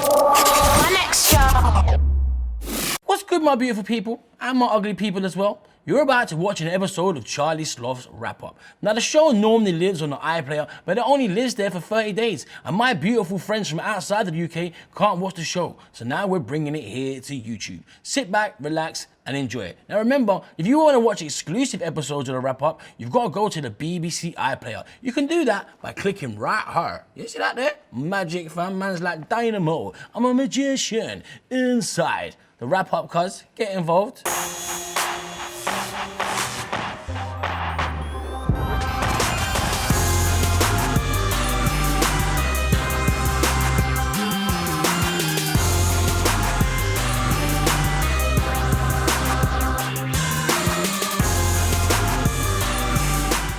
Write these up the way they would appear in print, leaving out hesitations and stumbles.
My next show. What's good, my beautiful people, and my ugly people as well? You're about to watch an episode of Charlie Sloth's Wrap Up. Now, the show normally lives on the iPlayer, but it only lives there for 30 days, and my beautiful friends from outside of the UK can't watch the show, so now we're bringing it here to YouTube. Sit back, relax, and enjoy it. Now remember, if you want to watch exclusive episodes of the Wrap Up, you've got to go to the BBC iPlayer. You can do that by clicking right here. You see that there? Magic, fam, man's like dynamo. I'm a magician inside the Wrap Up, cuz. Get involved.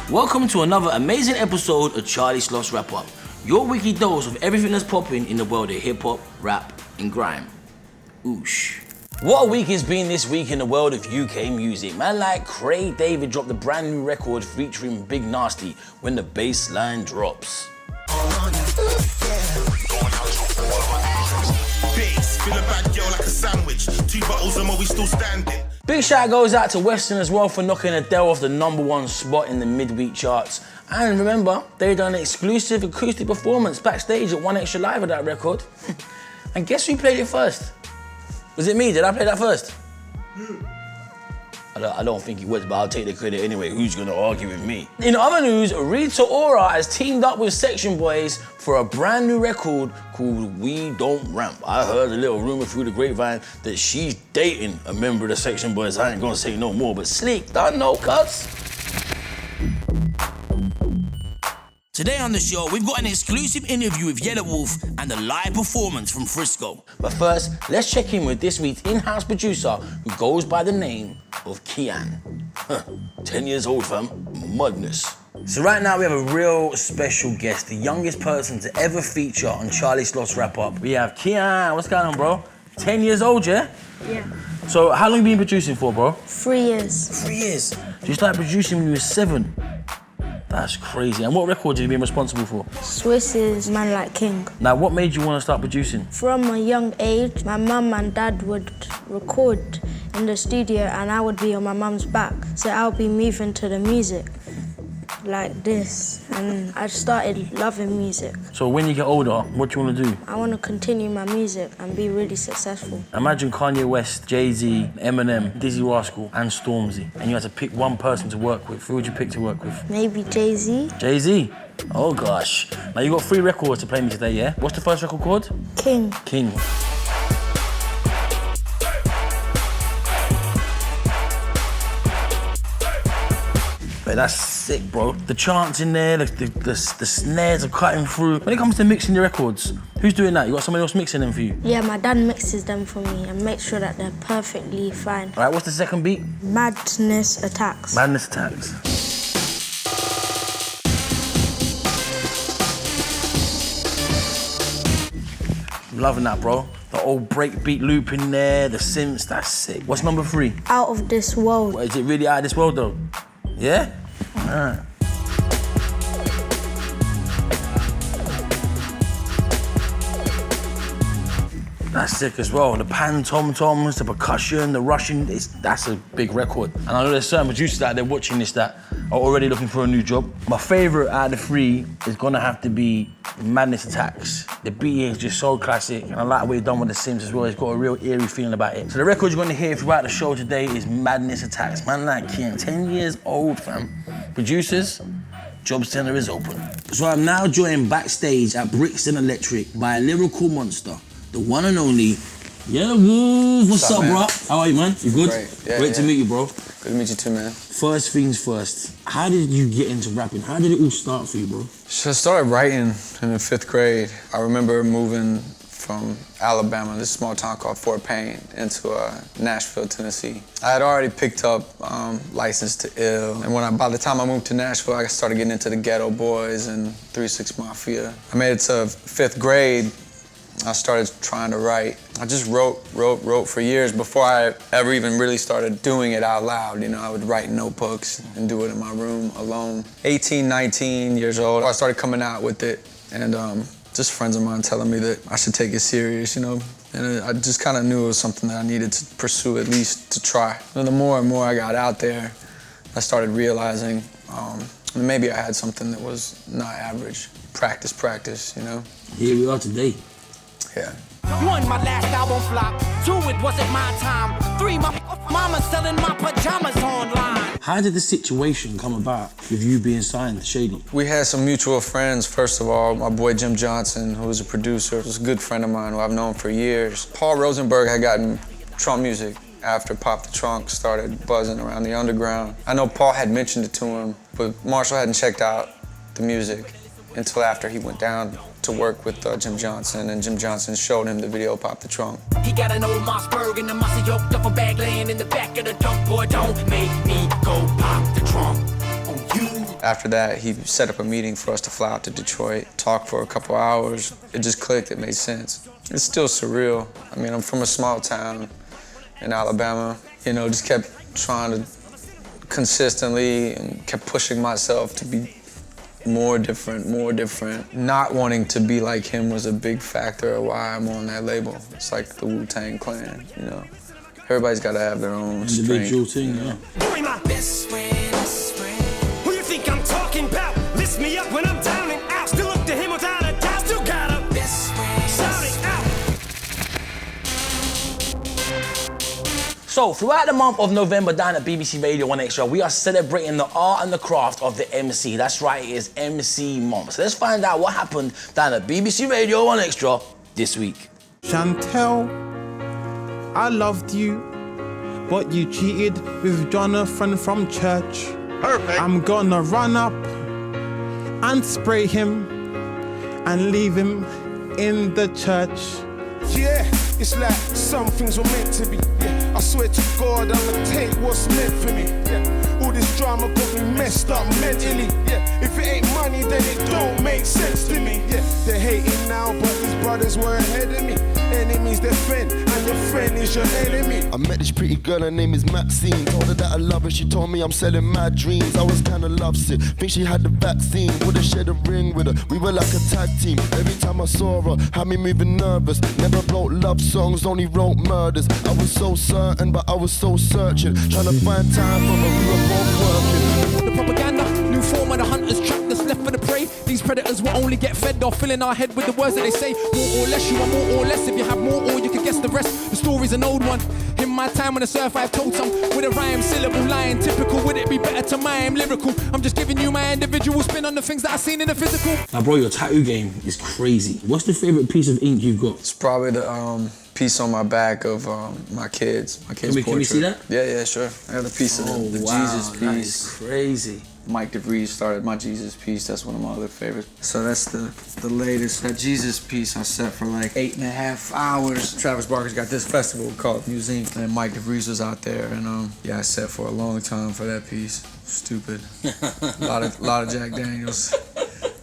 Welcome to another amazing episode of Charlie Sloth's Wrap Up, your weekly dose of everything that's popping in the world of hip hop, rap, and grime. Oosh. What a week it's been this week in the world of UK music. Man like Craig David dropped a brand new record featuring Big Nasty, When the Bass Line Drops. Feel a bad girl like a sandwich. 2 bottles and we still standing. Big shout goes out to Western as well for knocking Adele off the #1 spot in the midweek charts. And remember, they done an exclusive acoustic performance backstage at One Extra Live of that record. And guess who played it first? Was it me? Did I play that first? I don't think it was, but I'll take the credit anyway. Who's gonna argue with me? In other news, Rita Ora has teamed up with Section Boys for a brand new record called We Don't Ramp. I heard a little rumor through the grapevine that she's dating a member of the Section Boys. I ain't gonna say no more, but slick, don't know, cuz. Today on the show, we've got an exclusive interview with Yelawolf and a live performance from Frisco. But first, let's check in with this week's in-house producer who goes by the name of Kean. 10 years old, fam. Madness. So right now we have a real special guest, the youngest person to ever feature on Charlie Sloth's Wrap Up. We have Kean. What's going on, bro? 10 years old, yeah? Yeah. So how long have you been producing for, bro? 3 years. 3 years. So you started producing when you were 7. That's crazy. And what records have you been responsible for? Swiss's Man Like King. Now, what made you want to start producing? From a young age, my mum and dad would record in the studio and I would be on my mum's back. So I would be moving to the music like this. And I started loving music. So when you get older, what do you want to do? I want to continue my music and be really successful. Imagine Kanye West, Jay-Z, Eminem, Dizzy Rascal, and Stormzy. And you had to pick one person to work with. Who would you pick to work with? Maybe Jay-Z. Jay-Z? Oh gosh. Now you got 3 records to play me today, yeah? What's the first record called? King. King. But that's sick, bro. The chants in there, the snares are cutting through. When it comes to mixing the records, who's doing that? You got someone else mixing them for you? Yeah, my dad mixes them for me and makes sure that they're perfectly fine. All right, what's the second beat? Madness Attacks. Madness Attacks. I'm loving that, bro. The old breakbeat loop in there, the synths, that's sick. What's number 3? Out of This World. What, is it really out of this world, though? Yeah? All right. That's sick as well. The pan tom-toms, the percussion, the rushing, that's a big record. And I know there's certain producers out there watching this that are already looking for a new job. My favorite out of the 3 is gonna have to be Madness Attacks. The beat is just so classic, and I like the way it's done with the synths as well. It's got a real eerie feeling about it. So the record you're gonna hear throughout the show today is Madness Attacks. Man like Kieyen, 10 years old, fam. Producers, job center is open. So I'm now joined backstage at Brixton Electric by a lyrical monster, the one and only Yelawolf. What's up, bro? How are you, man? You good? Great. Yeah, Great to meet you, bro. Good to meet you too, man. First things first, how did you get into rapping? How did it all start for you, bro? So I started writing in the 5th grade. I remember moving from Alabama, this small town called Fort Payne, into Nashville, Tennessee. I had already picked up License to Ill, and by the time I moved to Nashville, I started getting into the Ghetto Boys and 3 6 Mafia. I made it to 5th grade. I started trying to write. I just wrote for years before I ever even really started doing it out loud. You know, I would write notebooks and do it in my room alone. 18, 19 years old, I started coming out with it. And just friends of mine telling me that I should take it serious, you know? And I just kind of knew it was something that I needed to pursue, at least to try. And the more and more I got out there, I started realizing maybe I had something that was not average. Practice, you know? Here we are today. Yeah. 1, my last album flop. 2, it wasn't my time. 3, my mama selling my pajamas online. How did the situation come about with you being signed to Shady? We had some mutual friends, first of all. My boy Jim Johnson, who was a producer, was a good friend of mine who I've known for years. Paul Rosenberg had gotten trunk music after Pop the Trunk started buzzing around the underground. I know Paul had mentioned it to him, but Marshall hadn't checked out the music until after he went down to work with Jim Johnson, and Jim Johnson showed him the video Pop the Trunk. He got an old Mossberg and a muscle yoked up a bag laying in the back of the dump. Boy, don't make me go pop the trunk on you. After that, he set up a meeting for us to fly out to Detroit, talk for a couple hours. It just clicked, it made sense. It's still surreal. I mean, I'm from a small town in Alabama. You know, just kept trying to consistently and kept pushing myself to be more different. Not wanting to be like him was a big factor of why I'm on that label. It's like the Wu-Tang Clan, you know. Everybody's got to have their own strength. Individual thing, yeah. Boy, my best friend. Who you think I'm talking about? Lift me up when I'm down and out. Still up to him without a doubt. Still got a best friend. Shout it out. So, throughout the month of November down at BBC Radio 1 Extra, we are celebrating the art and the craft of the MC. That's right, it is MC Month. So let's find out what happened down at BBC Radio 1 Extra this week. Chantel, I loved you, but you cheated with Jonathan from church. Perfect. I'm gonna run up and spray him and leave him in the church. Yeah, it's like some things were meant to be. Yeah, I swear to God, I'ma take what's meant for me. Yeah, all this drama got me messed up mentally. Yeah, if it ain't money, then it don't make sense to me. Yeah, they're hating now, but these brothers were ahead of me. Enemies their friend, and your friend is your enemy. I met this pretty girl, her name is Maxine. Told her that I love her, she told me I'm selling mad dreams. I was kinda lovesick, think she had the vaccine. Would've shared a ring with her, we were like a tag team. Every time I saw her, had me moving nervous. Never wrote love songs, only wrote murders. I was so certain, but I was so searching. Trying to find time for her, we were both working. The propaganda, new form of the hunter's trap that's left for the prey. These predators will only get fed off, filling our head with the words that they say. More or less, you want more or less. If you have more or you can guess the rest. The story's an old one. In my time on the surf, I've told some with a rhyme, syllable, line, typical. Would it be better to mime lyrical? I'm just giving you my individual spin on the things that I've seen in the physical. Now, bro, your tattoo game is crazy. What's the favorite piece of ink you've got? It's probably the piece on my back of my kids' portrait. Can we see that? Yeah, sure. I got a piece of the Jesus piece. That is crazy. Mike DeVries started my Jesus piece. That's one of my other favorites. So that's the latest. That Jesus piece I set for like 8.5 hours. Travis Barker's got this festival called Museum, and Mike DeVries was out there, and yeah, I set for a long time for that piece. Stupid. a lot of Jack Daniels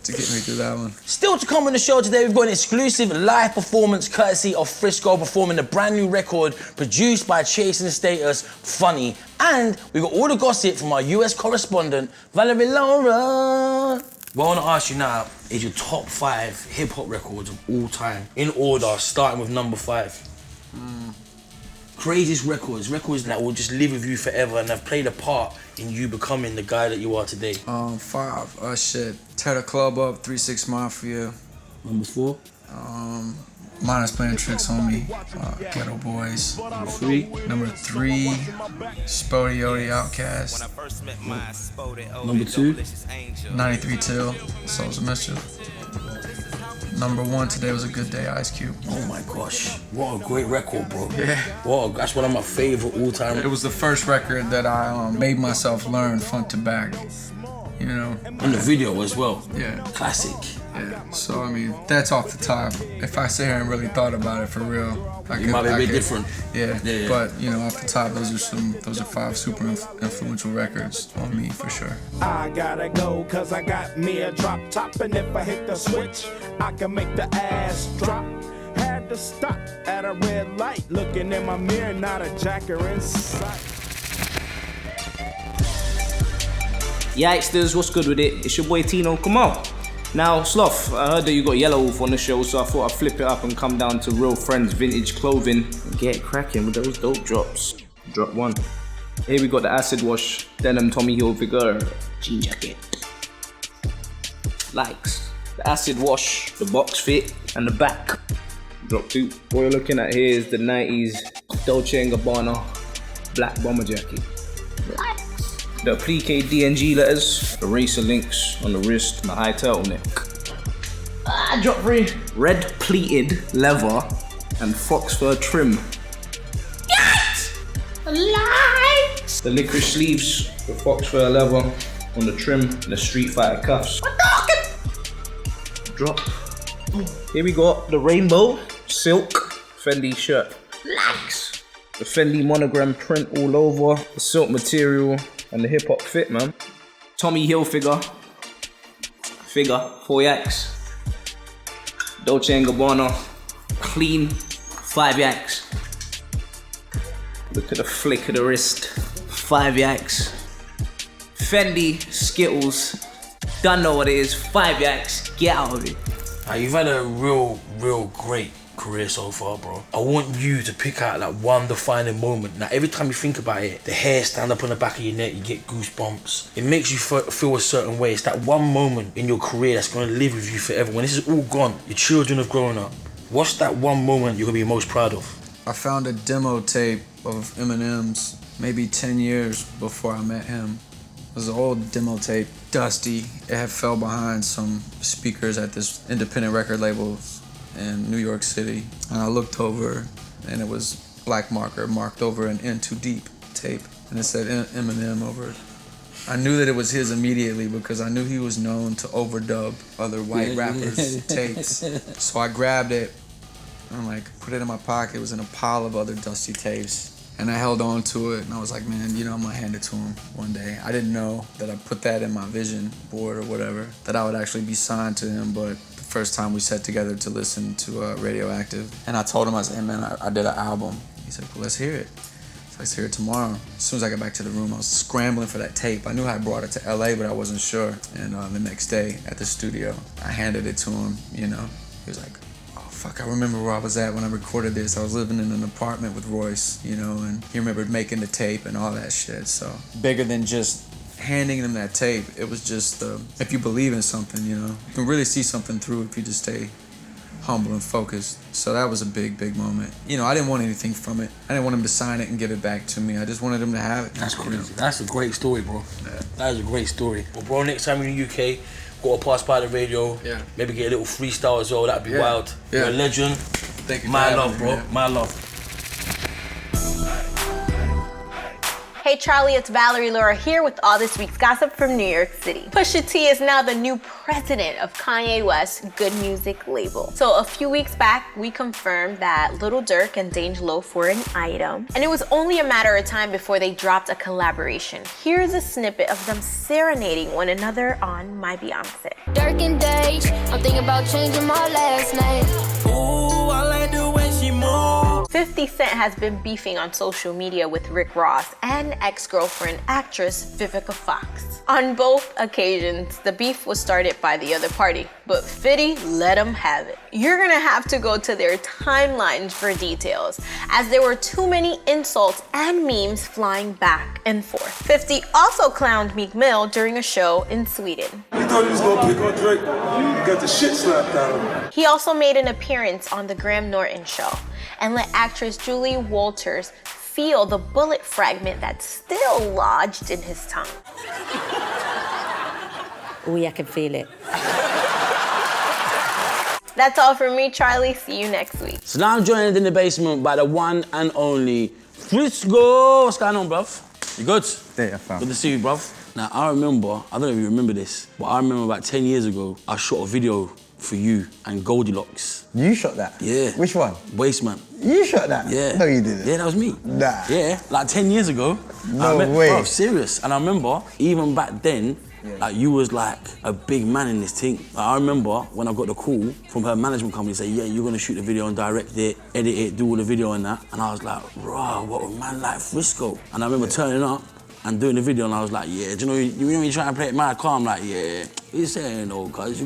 to get me through that one. Still to come on the show today, we've got an exclusive live performance courtesy of Frisco performing the brand new record produced by Chasing Status, Funny. And we've got all the gossip from our US correspondent, Valerie Lora. What I want to ask you now is your top 5 hip-hop records of all time, in order, starting with number 5. Craziest records that will just live with you forever and have played a part in you becoming the guy that you are today. 5, shit. Tear the Club Up, 3 6 Mafia. Number 4. Mine is Playing Tricks on Me, Ghetto Boys. Number 3. Number 3, Spody Yodi Outkast. Number 2. 93 Till, Souls of Mischief. Number 1 today was A Good Day, Ice Cube. Oh my gosh, what a great record, bro. Yeah. Wow, that's one of my favorite all-time. It was the first record that I made myself learn front to back, you know. And the video as well. Yeah. Classic. Yeah, so I mean, that's off the top. If I sit here and really thought about it for real, It might be a bit different. Yeah. Yeah. But you know, off the top, those are 5 super influential records on me for sure. I gotta go, cause I got me a drop top, and if I hit the switch, I can make the ass drop. Had to stop at a red light, looking in my mirror, not a jacker in sight. Yikesters, what's good with it? It's your boy Tino, come on. Now, Sloth, I heard that you got Yelawolf on the show, so I thought I'd flip it up and come down to Real Friends Vintage Clothing and get cracking with those dope drops. Drop 1. Here we got the Acid Wash, Denim Tommy Hilfiger jean jacket. Likes. The Acid Wash, the box fit, and the back. Drop 2. What you're looking at here is the 90s Dolce & Gabbana black bomber jacket. The applique DNG letters, the racer links on the wrist, and the high turtleneck. Drop 3. Red pleated leather and fox fur trim. Yes! Lights! The licorice sleeves, the fox fur leather on the trim, and the Street Fighter cuffs. Drop. Here we got the rainbow silk Fendi shirt. Likes! The Fendi monogram print all over, the silk material, and the hip hop fit, man. Tommy Hilfiger figure 4X. Dolce & Gabbana clean 5X. Look at the flick of the wrist 5X. Fendi Skittles, don't know what it is, 5X, get out of it. You've had a real great career so far, bro. I want you to pick out like one defining moment. Now, every time you think about it, the hair stand up on the back of your neck, you get goosebumps. It makes you feel a certain way. It's that one moment in your career that's gonna live with you forever. When this is all gone, your children have grown up. What's that one moment you're gonna be most proud of? I found a demo tape of Eminem's maybe 10 years before I met him. It was an old demo tape, dusty. It had fell behind some speakers at this independent record label in New York City. And I looked over and it was black marker marked over an In Too Deep tape. And it said Eminem over it. I knew that it was his immediately because I knew he was known to overdub other white rappers' tapes. So I grabbed it and put it in my pocket. It was in a pile of other dusty tapes. And I held on to it and I was like, man, I'm gonna hand it to him one day. I didn't know that I put that in my vision board or whatever, that I would actually be signed to him, but the first time we sat together to listen to Radioactive, and I told him, I said, hey man, I did an album. He said, well, let's hear it. So let's hear it tomorrow. As soon as I got back to the room, I was scrambling for that tape. I knew I brought it to LA, but I wasn't sure. And the next day at the studio, I handed it to him, He was like, fuck, I remember where I was at when I recorded this. I was living in an apartment with Royce, and he remembered making the tape and all that shit. So bigger than just handing them that tape, it was just, if you believe in something, you can really see something through if you just stay humble and focused. So that was a big, big moment. I didn't want anything from it. I didn't want him to sign it and give it back to me. I just wanted him to have it. That's crazy. That's a great story, bro. Yeah. That is a great story. Well, bro, next time you're in the UK, got to pass by the radio, maybe get a little freestyle as well, that'd be wild. You're a legend. Thank you. My love, bro. My love. Hey Charlie, it's Valerie Lora here with all this week's gossip from New York City. Pusha T is now the new president of Kanye West's Good Music label. So a few weeks back, we confirmed that Lil Durk and Yelawolf were an item. And it was only a matter of time before they dropped a collaboration. Here's a snippet of them serenading one another on My Beyonce. Durk and Dage, I'm thinking about changing my last name. Ooh, I like the way she moves. 50 Cent has been beefing on social media with Rick Ross and ex-girlfriend actress Vivica Fox. On both occasions, the beef was started by the other party, but 50 let him have it. You're gonna have to go to their timelines for details, as there were too many insults and memes flying back and forth. 50 also clowned Meek Mill during a show in Sweden. You thought you was gonna pick on Drake? You got the shit slapped out of him. He also made an appearance on The Graham Norton Show and let actress Julie Walters feel the bullet fragment that's still lodged in his tongue. Oh, I can feel it. That's all from me, Charlie. See you next week. So now I'm joined in the basement by the one and only Frisco. What's going on, bruv? You good? Yeah, fam. Good to see you, bruv. Now, I remember, I don't know if you remember this, but I remember about 10 years ago, I shot a video for you and Goldilocks. You shot that? Yeah. Which one? Wasteman. You shot that? Yeah. No, you didn't. Yeah, that was me. Nah. Yeah, like 10 years ago. No way. Bro, serious. And I remember, even back then, like you was like a big man in this thing. Like, I remember when I got the call from her management company, say, yeah, you're gonna shoot the video and direct it, edit it, do all the video and that. And I was like, raw, what a man like Frisco. And I remember turning up and doing the video and I was like, yeah, do you know when you try and play it mad calm, like, yeah, He's saying no, cuz.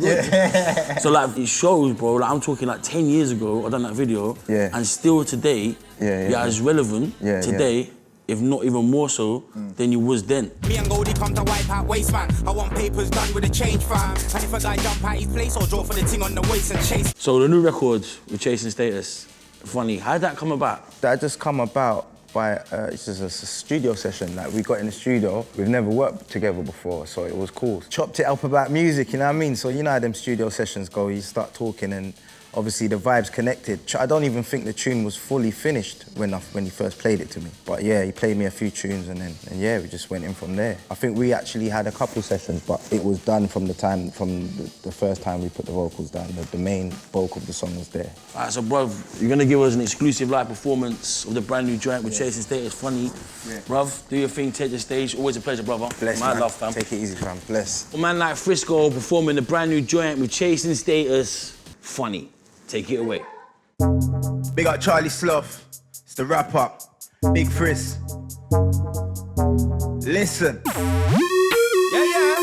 So like it shows, bro. Like I'm talking like 10 years ago, I done that video, and still today, you're as relevant today, if not even more so, than you was then. Me and Goldie come to wipe out waste man. I want papers done with a change fam. And if a guy jump out his place, or draw for the thing on the waist and chase. So the new record with Chasing Status, funny. How did that come about? That just come about by it's just a studio session. Like we got in the studio, we've never worked together before, so it was cool. Chopped it up about music, you know what I mean? So you know how them studio sessions go, you start talking and obviously the vibes connected. I don't even think the tune was fully finished when he first played it to me. But yeah, he played me a few tunes and yeah, we just went in from there. I think we actually had a couple sessions, but it was done from the first time we put the vocals down. The main bulk of the song was there. All right, so bruv, you're gonna give us an exclusive live performance of the brand new joint with Chasing Status, Funny. Yeah. Bruv, do your thing, take the stage. Always a pleasure, brother. Bless, my man. love, fam. Take it easy, fam. Bless. A man like Frisco performing the brand new joint with Chasing Status, Funny. Take it away. Big up Charlie Sloth. It's the wrap up. Big Frizz. Listen. Yeah.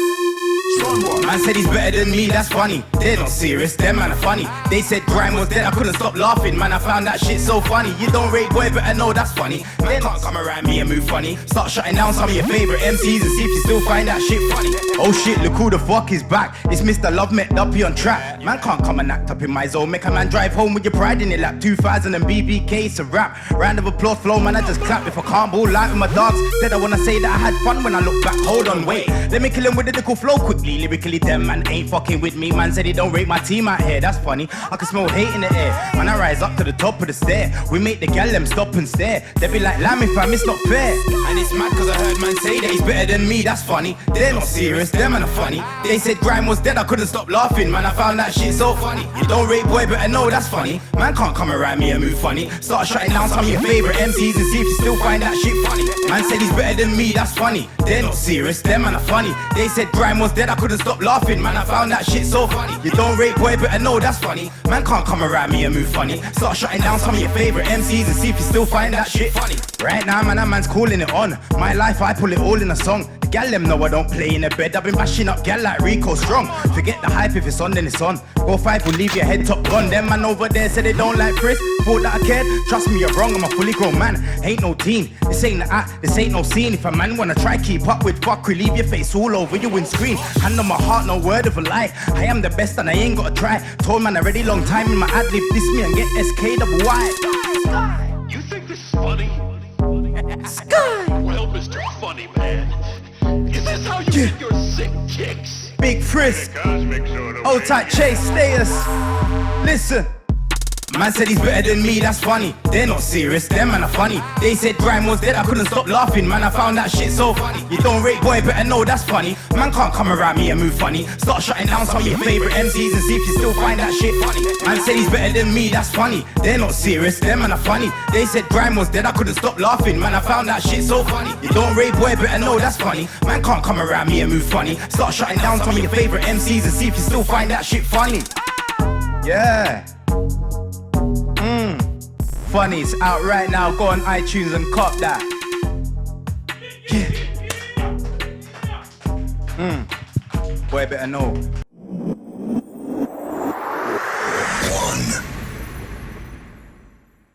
Man said he's better than me, that's funny. They're not serious, them man are funny. They said grime was dead, I couldn't stop laughing. Man, I found that shit so funny. You don't rate boy, better know that's funny. They can't come around me and move funny. Start shutting down some of your favorite MCs and see if you still find that shit funny. Oh shit, look who the fuck is back. It's Mr. Love Met Duppy on track. Man can't come and act up in my zone. Make a man drive home with your pride in it like 2000 and BBK, it's a rap. Round of applause flow, man, I just clap. If I can't ball light with my dogs, then I wanna say that I had fun when I look back. Hold on, wait. Let me kill him with the lyrical flow quickly. Lyrically, them man ain't fucking with me. Man said he don't rate my team out here. That's funny. I can smell hate in the air. When I rise up to the top of the stair, we make the gal them stop and stare. They be like, lamb fam, it's not fair. And it's mad cause I heard man say that he's better than me. That's funny. They're not serious, them man are funny. They said grime was dead, I couldn't stop laughing. Man, I found that shit so funny. You don't rate boy, but I know that's funny. Man can't come around me and move funny. Start shutting down some of your favorite MCs and see if you still find that shit funny. Man said he's better than me, that's funny. They're not serious, them man are funny. They said grime was dead, I couldn't stop laughing. Man, I found that shit so funny. You don't rate boy, but I know that's funny. Man can't come around me and move funny. Start shutting down some of your favorite MCs and see if you still find that shit funny. Right now, man, that man's calling it on. My life, I pull it all in a song. The gal them know I don't play in the bed. I've been bashing up gal like Rico Strong. Forget the hype, if it's on, then it's on. Go 5, will leave your head top gone. Them man over there said they don't like Chris. Thought that I cared. Trust me, you're wrong, I'm a fully grown man. Ain't no teen, this ain't the act, this ain't no scene. If a man wanna try keep up with fuck, we leave your face all over your windscreen. Hand on my heart, no word of a lie. I am the best and I ain't gotta try. Told man already long time in my ad-lib, diss me and get SK double Y. You think this is funny? Sky! Well, Mr. Funny Man, is this how you get your sick kicks? Big Frizz, old tight Chase Status. Listen. Man said he's better than me, that's funny. They're not serious, them man are funny. They said grime was dead, I couldn't stop laughing. Man, I found that shit so funny. You don't rate boy, but I know that's funny. Man can't come around me and move funny. Start shutting down some of your favorite MCs and see if you still find that shit funny. Man said he's better than me, that's funny. They're not serious, them man are funny. They said grime was dead, I couldn't stop laughing. Man, I found that shit so funny. You don't rate boy, but I know that's funny. Man can't come around me and move funny. Start shutting down some of your favorite MCs and see if you still find that shit funny. Yeah. Funny, it's out right now. Go on iTunes and cop that. Yeah. Boy, better know.